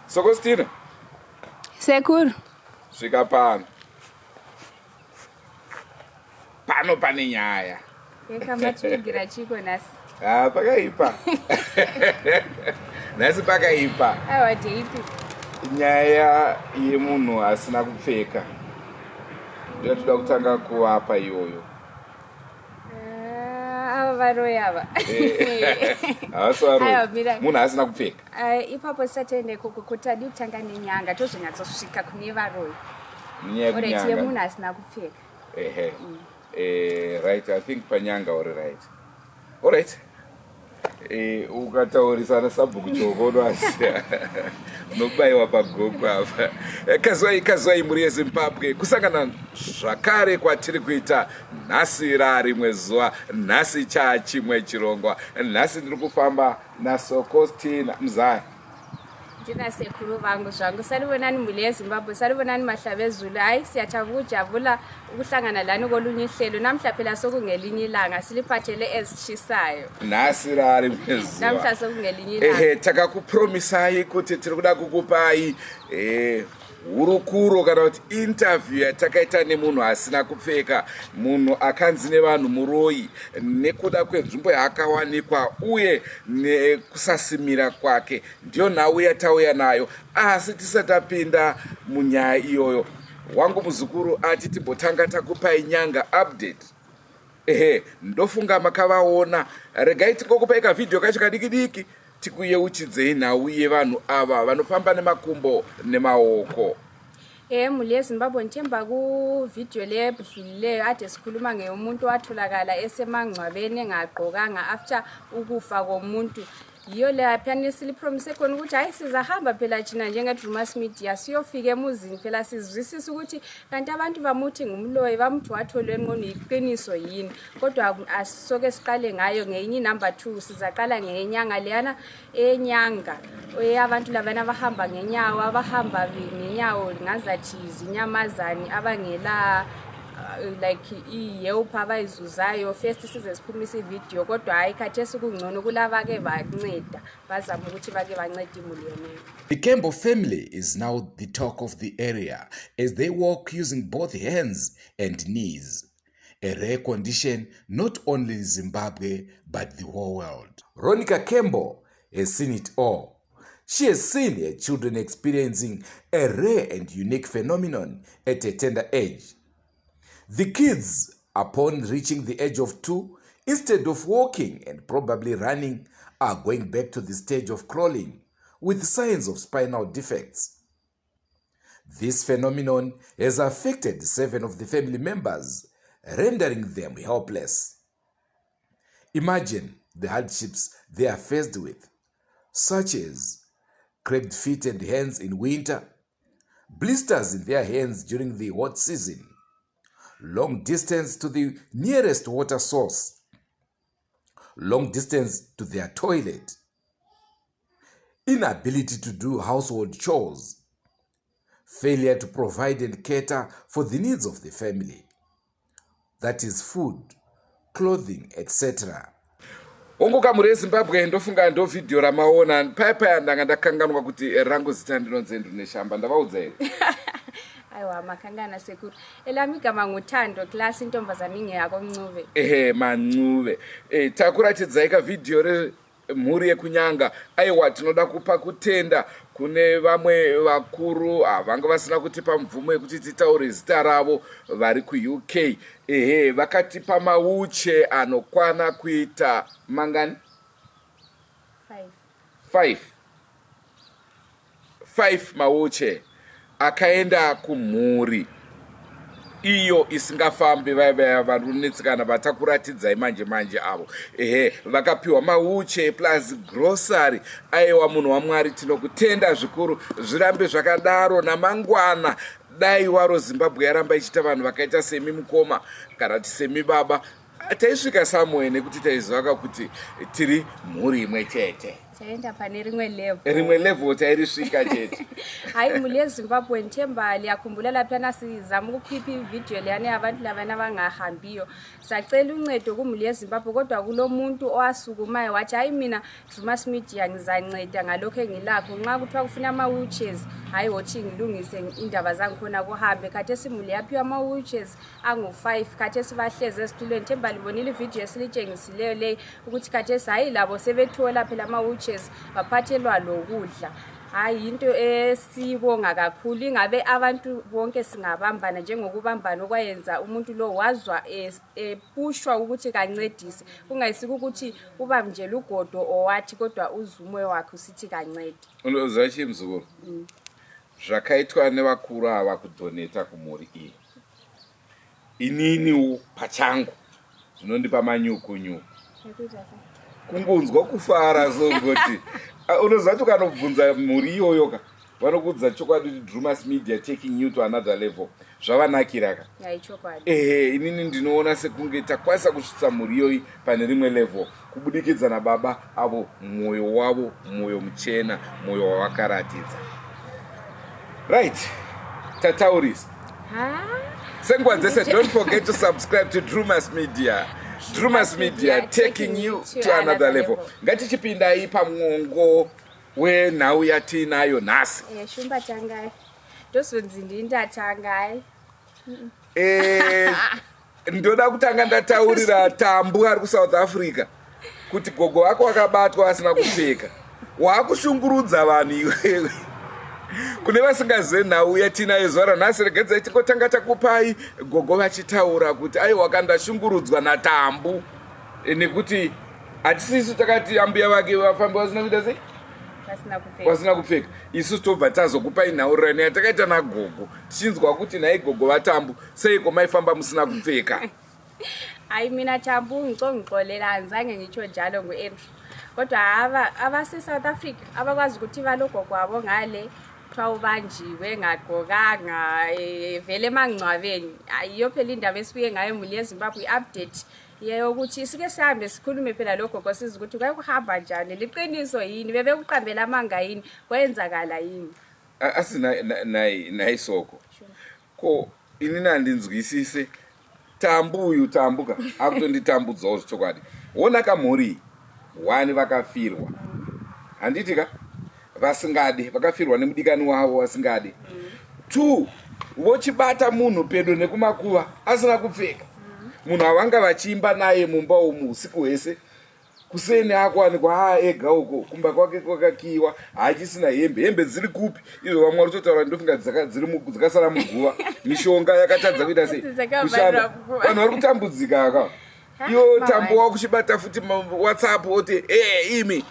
Sokostina. Sekuru. Svika pano. Pano pane nyaya. Yekamatsvagira chiko nasi. Pakaipa. Nasi pakaipa. Aiwa teipi. Nyaya yemunhu asina kupfeka. Ndotoda kutanga kuwapa iyoyo. Varoyi ava. Havasvaroi. Munhu asina kupfeka. Ipapo tisatende kutadi kutanga nenyanga tozonyatsosvika kune varoyi. Nyaya yemunhu asina kupfeka. Right, I think panyanga uri right. All right. Ukataurisana sabhuku chokono asi unokubayiwa pagogo apa. Kazwai muri yeZimbabwe kusangana zvakare kwatiri kuita nhasi rimwe zuva, nhasi chimwe chirongwa. Nhasi ndiri kufamba naSokostina Mzaya. Ndina sekuru vangu zvangu sarivonani mhuri yeZimbabwe, sarivonani mahlavezulu. Hayi siyajabula ukuhlangana lani kolunye ihlelo. Namhla phela sokungelinye ilanga siliphathele ezitshisayo. Nhasi rimwe zuva. Namhla sokungelinye ilanga. Takakupromisai kuti tiri kuda kukupai hurukuro kana kuti interview yatakaita nemunhu asina kupfeka, munhu akanzi nevanhu muroyi nekuda kwenzvimbo yaakawanikwa uye nekusasimira kwake. Ndiyo nhau yatauya nayo, asi tisati tapinda munyaya iyoyo, wangu muzukuru ati timbotanga takupai nyanga update. Ndofunga makavaona, regai tingokupai kavidhio kacho kadiki tikuyeuchidzei nhau yevanhu ava vanofamba nemakumbo nemaoko. Mhuri yeZimbabwe nditemba kuvidhio lebhudlulileyo ade sikhuluma ngeyomuntu watholakala esemangcwabeni engagqokanga after ukufa komuntu. Yiyo le phela silipromise khona ukuthi hayi sizahamba phela thina njenge-Drewmas Media siyofika emuzini phela sizwisisa ukuthi kanti abantu bamuthi ngumloyi bamuthi watholwe enqono iqiniso yini. Kodwa asisoke siqale ngayo ngenye number 2 sizaqala ngenyanga leyana enyanga abantu labana abahamba ngenyawo abahamba ngenyawo ngazathi izinyamazane abangela like iyeupa abayizuzayo. First size siphumisa ivideo kodwa hayi khathesi kungcono kulaba ke banceda bazama ukuthi bake bancede imuli yeneyo. The Kembo family is now the talk of the area as they walk using both hands and knees, a rare condition not only in Zimbabwe but the whole world. Ronica Kembo has seen it all. She has seen her children experiencing a rare and unique phenomenon at a tender age. The kids, upon reaching the age of 2, instead of walking and probably running, are going back to the stage of crawling with signs of spinal defects. This phenomenon has affected 7 of the family members, rendering them helpless. Imagine the hardships they are faced with, such as cracked feet and hands in winter, blisters in their hands during the hot season, long distance to the nearest water source, long distance to their toilet, inability to do household chores, failure to provide and cater for the needs of the family, that is food, clothing, etc. Unguka muri yeZimbabwe ndofunga ndo video ramaona paya ndanga ndakanganwa kuti rangu zita ndinonze ndineshamba ndavaudza here. Aiwa makangana sekuru. Elami gama nguthando class intombazana ingeyako Ncube. Mancube. Takuratidzai ka video mhuri yekunyanga. Aiwa tinoda kupa kutenda kune vamwe vakuru vanga vasina kutipa mvumo yekuti titaure zita ravo vari kuUK. Vakatipa mauche anokwana kuita mangani? 5 mauche akaenda kumhuri iyo isingafambi vaya vanonetsikana vatakuratidzai manje avo. Vakapiwa mauche plus grocery. Aiwa munhu waMwari tinokutenda zvikuru, zvirambe zvakadaro namangwana. Dai waro Zimbabwe yaramba ichita vanhu vakaita semi mukoma kana kuti semi baba, taisvika somewhere nekuti taiziva kuti tiri mhuri imwe chete. chaenda pane rimwe level tairisvika chete. Hayi muli yeZimbabwe ndithemba liyakhumbula laphana sizama ukukhipha ividiyo leyana yabantu labana bangahambiyo. Sacela uncedo kumuli yeZimbabwe kodwa kulo muntu owasukumayo wathi hayi mina Drewmas Media ngizanceda ngalokho engilapho nxa kuthiwa kufuna ama-wheelchairs hayi wothi ngilungise indaba zangikhona kuhambe. Khathesi muli yaphiwa ama-wheelchairs angu-5 khathesi bahlezi esitulweni. Themba libonile ividiyo esilitshengisileyo leyi ukuthi khathesi hayi labo sebethola phela ama-wheelchairs baphathelwa lokudla. Hayi into esibonga kakhulu ingabe abantu bonke singabambana njengokubambana okwayenza umuntu lo wazwa epushwa ukuthi kancedise kungayisika ukuthi ubamjela ugodo owathi kodwa uzumwe wakhe usithi kancede. Unozachi mzukuru zvakaitwa nevakuru ava kudoneta kumhuri iyi inini pachangu zvinondipa manyuku kungunzwa kufara songoti unozati ukanobvunza mhuri iyoyoka vanokudza chokwadi kuti Drewmas Media taking you to another level zvavanakira ka inini ndinoona sekunge takwanisa kusvitsa mhuri iyoyi pane rimwe level kubudikidza nababa avo mwoyo wavo mwoyo muchena mwoyo wavakaratidza. Right, tataurisa senguva dzese don't forget to subscribe to Drewmas Media. Drewmas Media taking you to another level. Ngatichipindai pamwongo wenhau yatinayo nhasi. Shumba tangai. Ndozonzi ndindatangai. Ndoda kutanga ndataurira Tambu ari kuSouth Africa kuti gogo wako wakabatwa asina kupfeka. Wakushungurudza vanhu iwewe. Kune vasingazive nhau yatinayo zuva ranhasi regedzai tingotanga takupai gogo vachitaura kuti ai wakandashungurudzwa naTambu nekuti hatisisu takati ambuya vake vafambi vasina kuita sei vasina kupfeka. Isusu tobva tazokupai nhaurirano yatakaita nagogo tichinzwa kuti nhai gogo vaTambu seiko maifamba musina kupfeka. Hayi mina Tambu ngixolera anzange ngitsho njalo nguAndrew kodwa abase-South Africa abakwazi ukuthi balogogo wabo ngale banjiwe ngagqokanga vele emangcwabeni. Ayiyo phela indaba esifike ngayo muli yeZimbabwe i-update yokuthi sike sihambe sikhulume phela logogo siza ukuthi kwake kuhamba njani liqiniso yini bebekuqambela amanga yini kwenzakala yini. Nayi soko ko inini andinzwisise Tambuyu Tambuka akutonditambudzawo zvichokwadi. Wona kamhuri 1 vakafirwa handiti ka vasingade vakafirwa nemudikani wavo vasingade. 2 vochibata munhu pedo nekumakuva asina kupfeka. Munhu avanga vachiimba naye mumba umu usiku hwese kuseni akwanikwa ega uko kumba kwake kwakakiwa hachisina hembe dziri kupi izvo vamwe vari totaura ndofunga dzakasara muguva mishonga yakatadza kuita sei kushanda vanhu vari kutambudzika aka. Iyo Tambu wakuchibata futi WhatsApp oti imi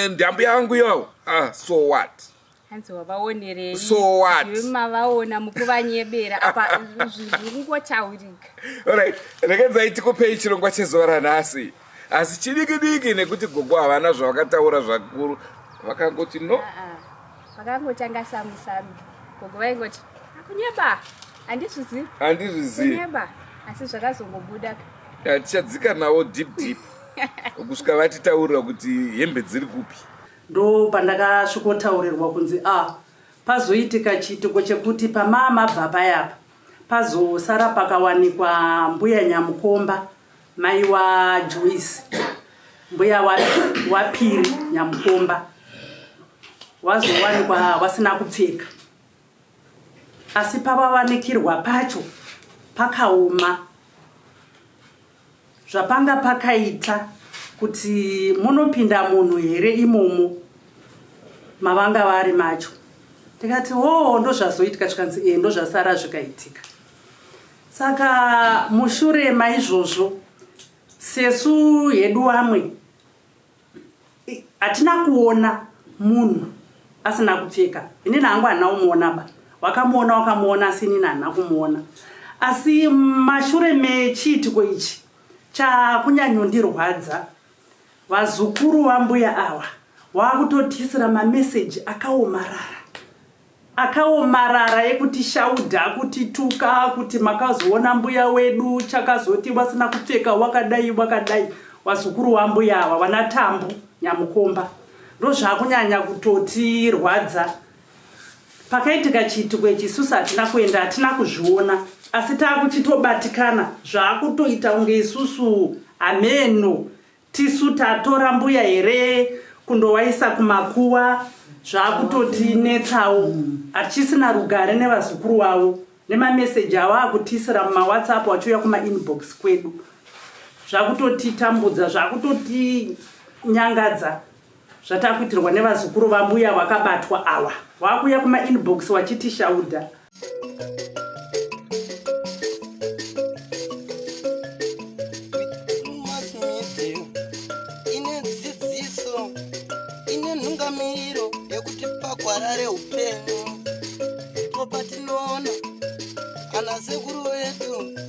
ndambu yangu yawo so what hanzovaonerei so what mavaona mukuvanyebera apa zvingotaurika. Alright, regedzai tikupei chirongwa chezuva ranhasi asi chidiki nekuti gogo havana zvavakataura zvakuru vakangoti no vakangotanga samusami gogo vaingoti akunyeba handizvizivi kunyeba asi zvakazongobuda tichadzika navo deep kusvika vatitaurira kuti hembe dziri kupi. Ndo pandakasvikotaurirwa kunzi pazoitika chiitiko chekuti pamabva payapa pazosara pakawanikwa mbuya Nyamukomba mai waJoyce mbuya wapiri Nyamukomba wazowanikwa wasina kupfeka asi pavawanikirwa pacho pakaoma zvapanga pakaita kuti munopinda munhu here imomo mavanga vari macho. Tikati ndo zvazoitika zvikanzi ndo zvasara zvikaitika. Saka mushure maizvozvo sesu hedu vamwe hatina kuona munhu asina kupfeka. Inini hangu hana kumuona wakamuona asi inini hana kumuona. Asi mashure mechiitiko ichi chakunyanyondirwadza vazukuru vambuya ava vakutotisira mameseji akaomarara ekuti shaudha kuti tuka kuti makazoona mbuya wedu chakazoti vasina kupfeka wakadai vazukuru vambuya ava vana Tambu Nyamukomba ndozvakunyanya kutotirwadza. Pakaitika chiitiko ichi isusu hatina kuenda, hatina kuzviona, asi taakuchitobatikana zvaakutoita kunge isusu ameno tisu tatora mbuya here kundowaisa kumakuva, zvaakutotinetsawo. Hatichisina rugare nevazukuru wavo, nemameseji avo akutisira mumawhatsapp wachiuya kumainbox kwedu. Zvakutotitambudza, zvakutotinyangadza zvatakuitirwa nevazukuru vambuya vakabatwa awa. Wakuya kumainbox wachitishaudha. Ine dzidziso, ine nhungamiriro yekuti pagwara reupenyu. Ndipo patinoona ana sekuru vedu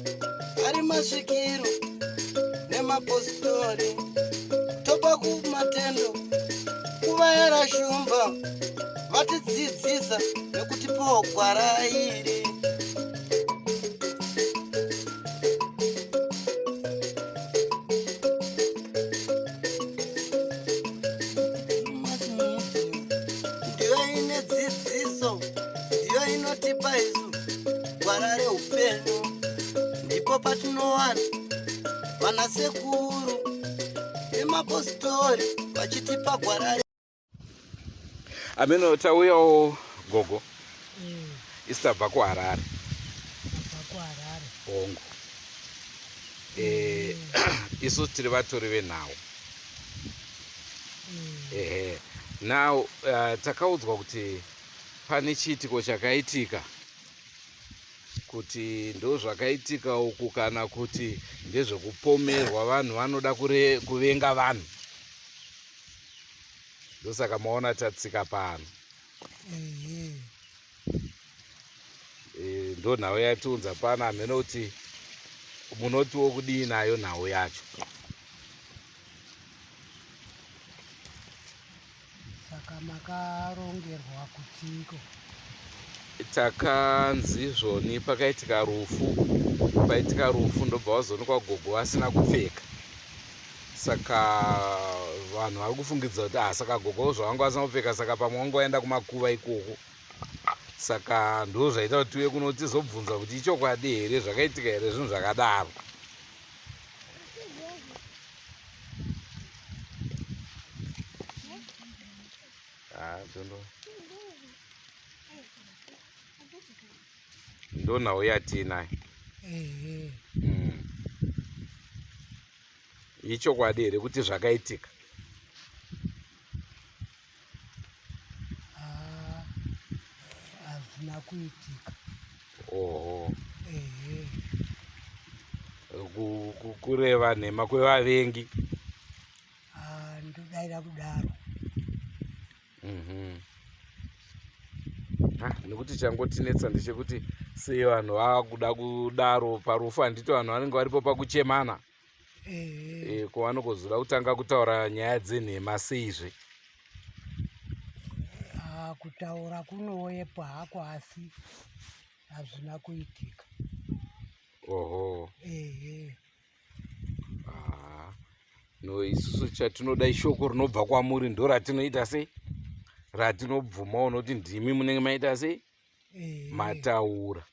ari masvikiro nemapositori, topa kumatendo kuvayara shumba vatidzidzisa nekuti pogwara iri. Ndiyo ine dzidziso, ndiyo inotipa isu gwara reupenyu. Ndipo patinowana vana sekuru nemapositori vachitipa gwara. Ameno tauyawo Gogo. Istabva kuHarare. Bongo. Isu tiri vatori venhau. Now takaudzwa kuti pane chiitiko chakaitika, kuti ndo zvakaitika uku kana kuti ndezvekupomerwa vanhu vanoda kuvenga vanhu. Ndosaka maona tatsika pano. Ndo nhau yatiunza pana amene kuti munotiwo kudii nayo nhau yacho. Saka makarongerwa kutiko. Takanzi zvoni pakaitika rufu ndobva wazoonekwa Gogo asina kupfeka. Saka vanhu vari kufungidza kuti saka Gogo zvavanga asina kupfeka, saka pamwe wangoenda kumakuva ikoko. Saka ndo zvaita kuti tiuye kuno tizobvunza kuti ichokwadi here zvakaitika here zvinhu zvakadaro. Ndo nhau yatinayo. Ichokwadi here kuti zvakaitika. Hazvina kuitika. Kureva nhema kwevavengi. Ndodaira kudaro. Nekuti changotinetsa ndechekuti sei vanhu vakuda kudaro parufu, handiti vanhu vanenge varipo pakuchemana. Kwavanokozoda kutanga kutaura nyaya dzenhema seizve. Kutaura kunoyepo hako asi hazvina kuitika. No, isusu chatinoda ishoko rinobva kwamuri ndo ratinoita sei? Ratinobvumawo noti ndimi munenge maita sei? Mataura.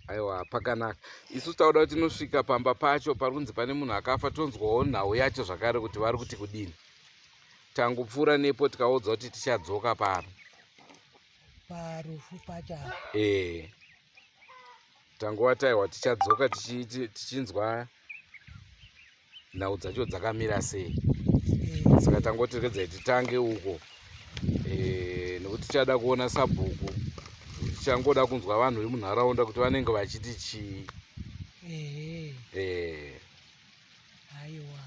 Aiwa, pakanaka. Isu tauda kuti tinosvika pamba pacho parikunzi pane munhu akafa, tonzwawo nhau yacho zvakare kuti vari kuti kudini. Tangopfuura nepo tikaudzwa kuti tichadzoka pano. Parufu pacha. Tangova taiwa tichadzoka tichinzwa nhau dzacho dzakamira sei. Saka tangoti regai titange uko. Nekuti tichada kuona sabhuku. Tichangoda kunzwa vanhu vari munharaunda kuti vanenge vachiti chii. Aiwa.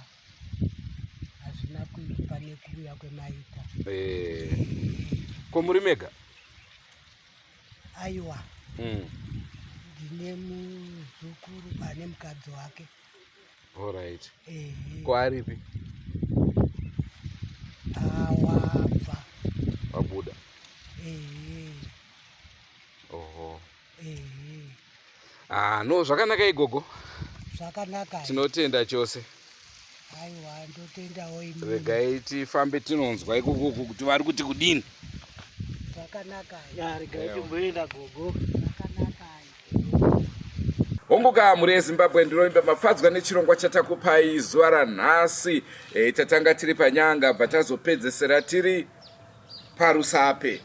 Hazvina kuipa nekuuya kwemaita. Ko muri mega? Aiwa. Ndine muzukuru pane mukadzi wake. Alright. Ko aripi? Wabva. Wabuda. No, zvakanaka Gogo. Zvakanaka. Tinotenda chose. aiwa ndotendawo imi regai tifambe tinonzwa ikoko kuti vari kuti kudini. zvakanaka regai timboenda gogo. zvakanaka honguka mhuri yezimbabwe ndinoimba mafadzwa nechirongwa chatakupai zuva ranhasi. Tatanga tiri panyanga bva tazopedzesera tiri parusape.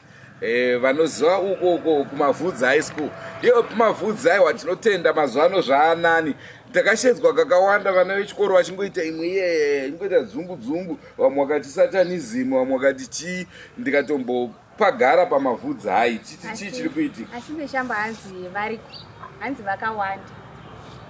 Vanoziva uko kumavhudzi high school, iyo kumavhudzi aiwa tinotenda mazuva ano zvaanani. Takashedzwa kakawanda vana vechikoro vachingoita imwe ingoita dzungu vamwe wakati satanism vamwe wakati chii. Ndikatombopagara pamavhudzi hai chii chiri kuitika. Asi ndeshamba hanzi vakawanda.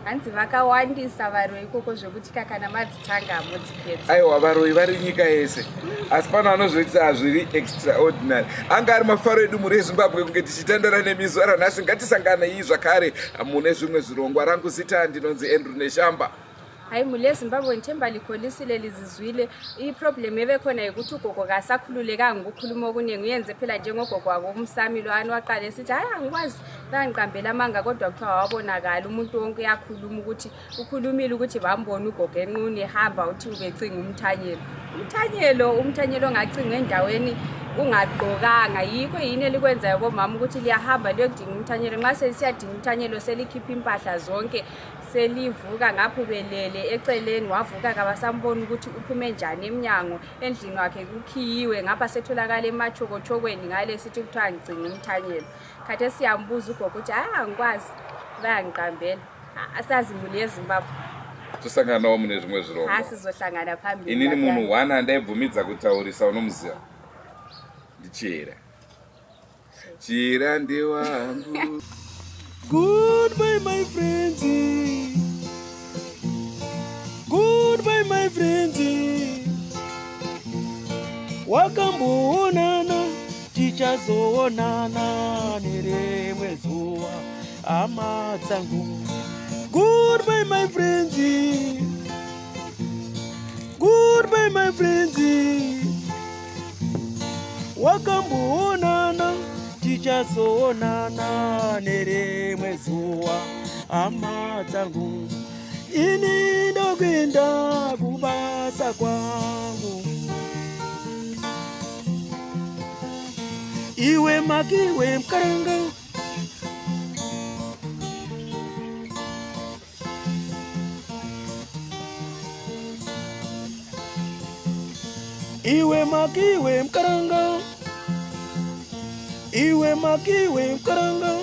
Hanzi vakawandisa varoi ikoko zvekuti kana madzitanga modzipedza. Aiwa varoi vari nyika yese. Asi pano anozvoita hazviri extraordinary. Anga ari mafaro edu mhuri yezimbabwe kunge tichitandara nemizuva ranhasi. Ngatisangana iyi zvakare mune zvimwe zvirongwa. Rangu zita ndinonzi Andrew Neshamba. Hayi mhuri yezimbabwe ndithemba likholisile lizizwile. Iproblem ebekhona yikuthi ugogo kasakhululekanga ukukhuluma okuningi. Uyenze phela njengogogo wako umsami lo waqala esithi hayi angikwazi bangiqambela amanga kodwa kuthiwa wabonakala umuntu wonke uyakhuluma ukuthi ukhulumile ukuthi bambona ugogo enquni ehamba uthi ubecinga umthanyelo ongacinga endaweni ungagqokanga. Yikho yini elikwenzayo bomama ukuthi liyahamba liyodinga umthanyelo. Nxa selisiya umthanyelo selikhipha impahla zonke selivuka ngapho belele eceleni wavuka kabasambona ukuthi uphume njani eminyango endlini wakhe kukhiyiwe ngapha setholakala emachokotshokweni ngale sithi kuthiwa ngigcina umthanyelo. Khathe siyambuza ugogo ukuthi hayi angikwazi bayangiqambela. Asazi mhuri yezimbabwe Tosanganawo mune zvimwe zvirongwa. Asizohlangana phambili. Inini munhu wana andaibvumidza kutaurisa unomuziva. Chira ndewangu. Goodbye my friends. Goodbye my friends. Wakamboonana tichazoonana nerimwe zuva hama dzangu. Goodbye my friends. Goodbye my friends. Wakamboonana tichazoonana nerimwe zuva hama dzangu. Ini ndokuenda kubasa kwangu. Iwe makiwe mkaranga. Iwe makiwe mkaranga. Iwe makiwe mkaranga.